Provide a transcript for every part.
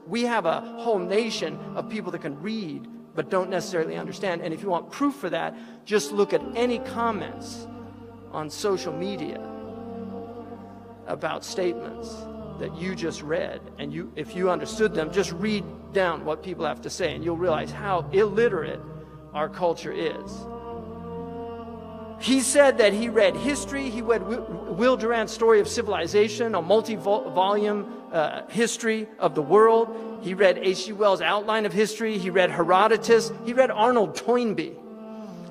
We have a whole nation of people that can read but don't necessarily understand. And if you want proof for that, just look at any comments on social media about statements that you just read. And if you understood them, just read down what people have to say, and you'll realize how illiterate our culture is. He said that he read history. He read Will Durant's Story of Civilization, a multi-volume history of the world. He read H.G. Wells' Outline of History. He read Herodotus. He read Arnold Toynbee.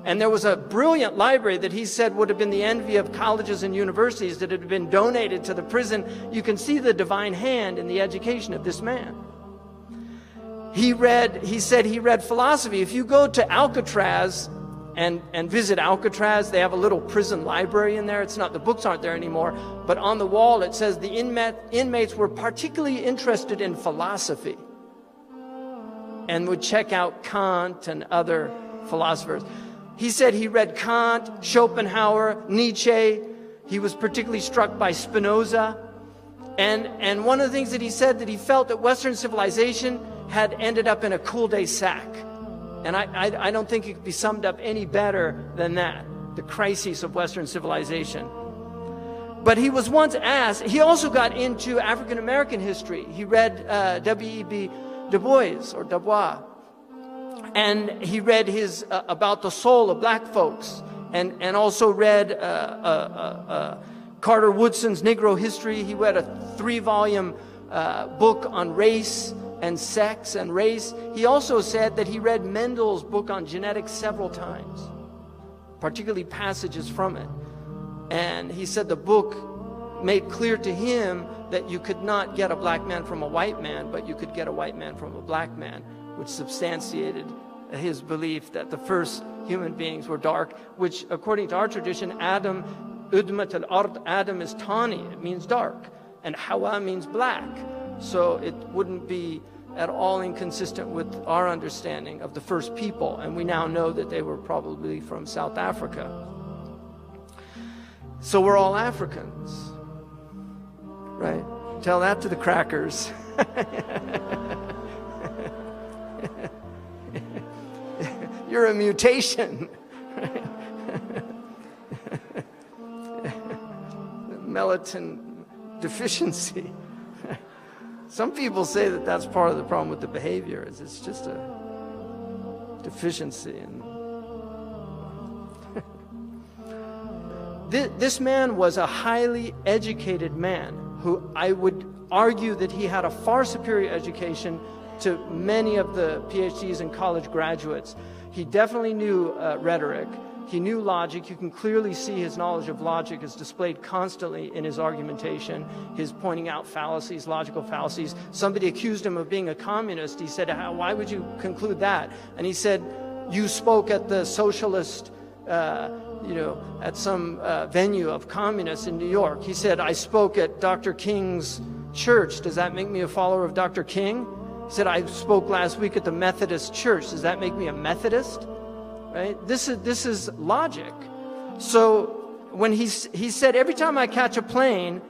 And there was a brilliant library that he said would have been the envy of colleges and universities that had been donated to the prison. You can see the divine hand in the education of this man. He said he read philosophy. If you go to Alcatraz and visit Alcatraz, they have a little prison library in there. It's not, the books aren't there anymore, but on the wall it says the inmates were particularly interested in philosophy and would check out Kant and other philosophers. He said he read Kant, Schopenhauer, Nietzsche. He was particularly struck by Spinoza. And one of the things that he said, that he felt that Western civilization had ended up in a cul-de-sac. And I don't think it could be summed up any better than that, the crises of Western civilization. But he was once asked, he also got into African American history. He read W.E.B. Du Bois. And he read his about the soul of black folks, and also read Carter Woodson's Negro History. He read a 3-volume book on race and sex and race. He also said that he read Mendel's book on genetics several times, particularly passages from it. And he said the book made clear to him that you could not get a black man from a white man, but you could get a white man from a black man, which substantiated his belief that the first human beings were dark, which according to our tradition, Adam, Udmat al-Ard, Adam is tawny, it means dark, and Hawa means black. So it wouldn't be at all inconsistent with our understanding of the first people, and we now know that they were probably from South Africa. So we're all Africans, right? Tell that to the crackers. You're a mutation. Melatonin deficiency. Some people say that that's part of the problem with the behavior, is it's just a deficiency. And this man was a highly educated man who I would argue that he had a far superior education to many of the PhDs and college graduates. He definitely knew rhetoric. He knew logic. You can clearly see his knowledge of logic is displayed constantly in his argumentation, his pointing out fallacies, logical fallacies. Somebody accused him of being a communist. He said, why would you conclude that? And he said, you spoke at the socialist, at some venue of communists in New York. He said, I spoke at Dr. King's church. Does that make me a follower of Dr. King? He said, I spoke last week at the Methodist church. Does that make me a Methodist? Right? This is logic. So when he said, every time I catch a plane,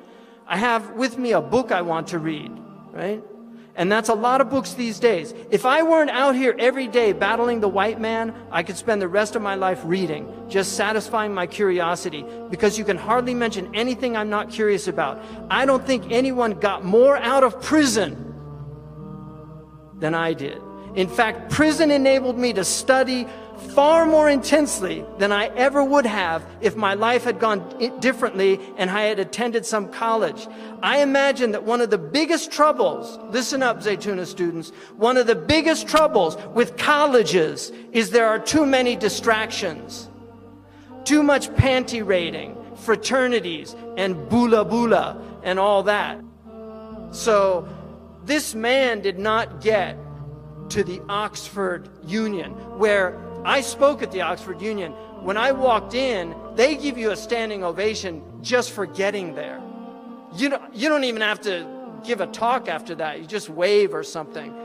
I have with me a book I want to read, right? And that's a lot of books these days. If I weren't out here every day battling the white man, I could spend the rest of my life reading, just satisfying my curiosity, because you can hardly mention anything I'm not curious about. I don't think anyone got more out of prison than I did. In fact, prison enabled me to study far more intensely than I ever would have if my life had gone differently and I had attended some college. I imagine that one of the biggest troubles, listen up Zaytuna students, one of the biggest troubles with colleges is there are too many distractions. Too much panty raiding, fraternities, and bula bula, and all that. So this man did not get to the Oxford Union, where I spoke at the Oxford Union. When I walked in, they give you a standing ovation just for getting there. You don't even have to give a talk after that. You just wave or something.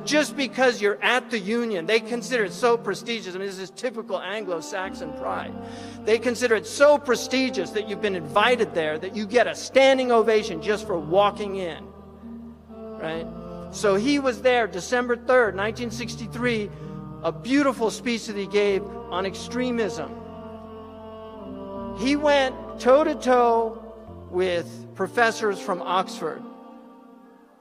Just because you're at the Union, they consider it so prestigious. I mean, this is typical Anglo-Saxon pride. They consider it so prestigious that you've been invited there that you get a standing ovation just for walking in, right? So he was there December 3rd, 1963, a beautiful speech that he gave on extremism. He went toe-to-toe with professors from Oxford.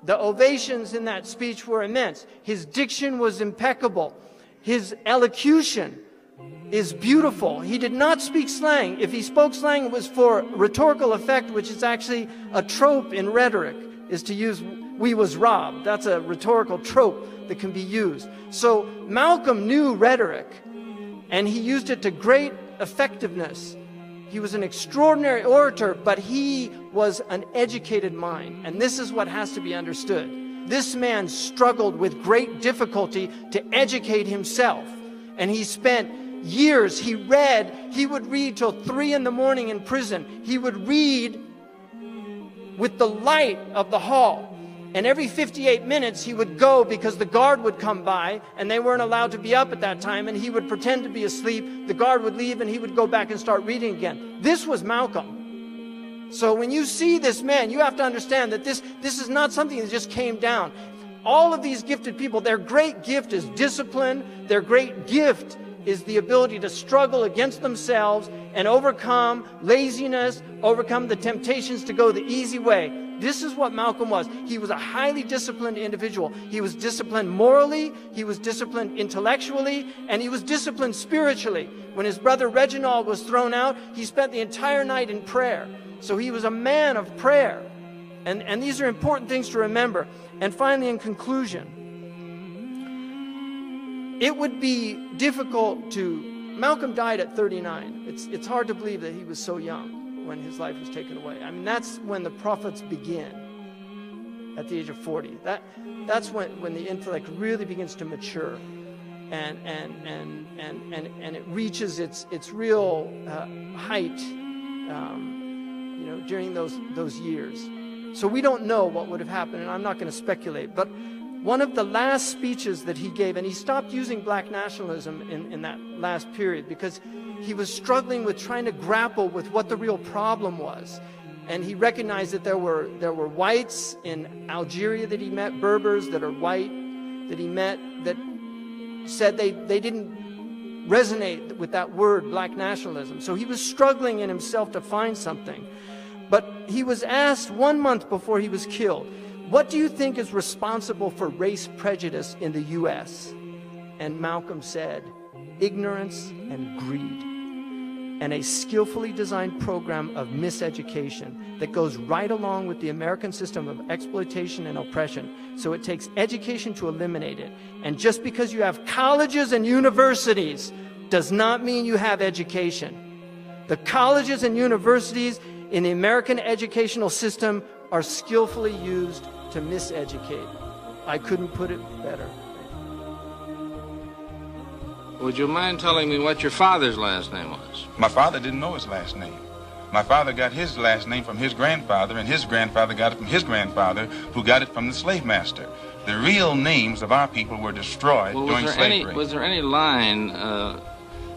The ovations in that speech were immense. His diction was impeccable. His elocution is beautiful. He did not speak slang. If he spoke slang, it was for rhetorical effect, which is actually a trope in rhetoric, is to use "we was robbed." That's a rhetorical trope that can be used. So Malcolm knew rhetoric, and he used it to great effectiveness. He was an extraordinary orator, but he was an educated mind, and this is what has to be understood. This man struggled with great difficulty to educate himself, and he spent years, he would read till 3 in the morning in prison. He would read with the light of the hall. And every 58 minutes he would go because the guard would come by and they weren't allowed to be up at that time, and he would pretend to be asleep. The guard would leave and he would go back and start reading again. This was Malcolm. So when you see this man, you have to understand that this is not something that just came down. All of these gifted people, their great gift is discipline. Their great gift is the ability to struggle against themselves and overcome laziness, overcome the temptations to go the easy way. This is what Malcolm was. He was a highly disciplined individual. He was disciplined morally, he was disciplined intellectually, and he was disciplined spiritually. When his brother Reginald was thrown out, he spent the entire night in prayer. So he was a man of prayer. And these are important things to remember. And finally, in conclusion, it would be difficult to... Malcolm died at 39. It's hard to believe that he was so young when his life was taken away. I mean, that's when the prophets begin, at the age of 40. That's when the intellect really begins to mature, and it reaches its real height, during those years. So we don't know what would have happened, and I'm not going to speculate. But one of the last speeches that he gave, and he stopped using black nationalism in that last period because he was struggling with trying to grapple with what the real problem was. And he recognized that there were whites in Algeria that he met, Berbers that are white, that he met, that said they didn't resonate with that word, black nationalism. So he was struggling in himself to find something. But he was asked 1 month before he was killed, what do you think is responsible for race prejudice in the U.S.? And Malcolm said, ignorance and greed, and a skillfully designed program of miseducation that goes right along with the American system of exploitation and oppression. So it takes education to eliminate it. And just because you have colleges and universities does not mean you have education. The colleges and universities in the American educational system are skillfully used to miseducate. I couldn't put it better. Would you mind telling me what your father's last name was? My father didn't know his last name. My father got his last name from his grandfather, and his grandfather got it from his grandfather, who got it from the slave master. The real names of our people were destroyed during slavery. Was there any line,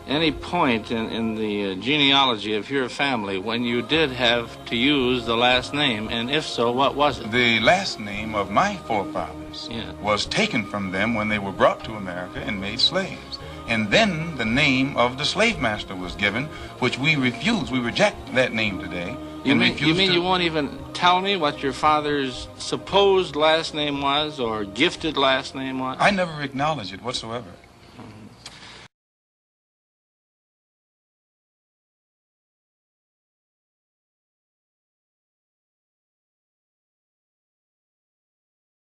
any point in the genealogy of your family when you did have to use the last name, and if so, what was it? The last name of my forefathers was taken from them when they were brought to America and made slaves. And then the name of the slave master was given, which we refuse. We reject that name today. You mean you won't even tell me what your father's supposed last name was or gifted last name was? I never acknowledge it whatsoever.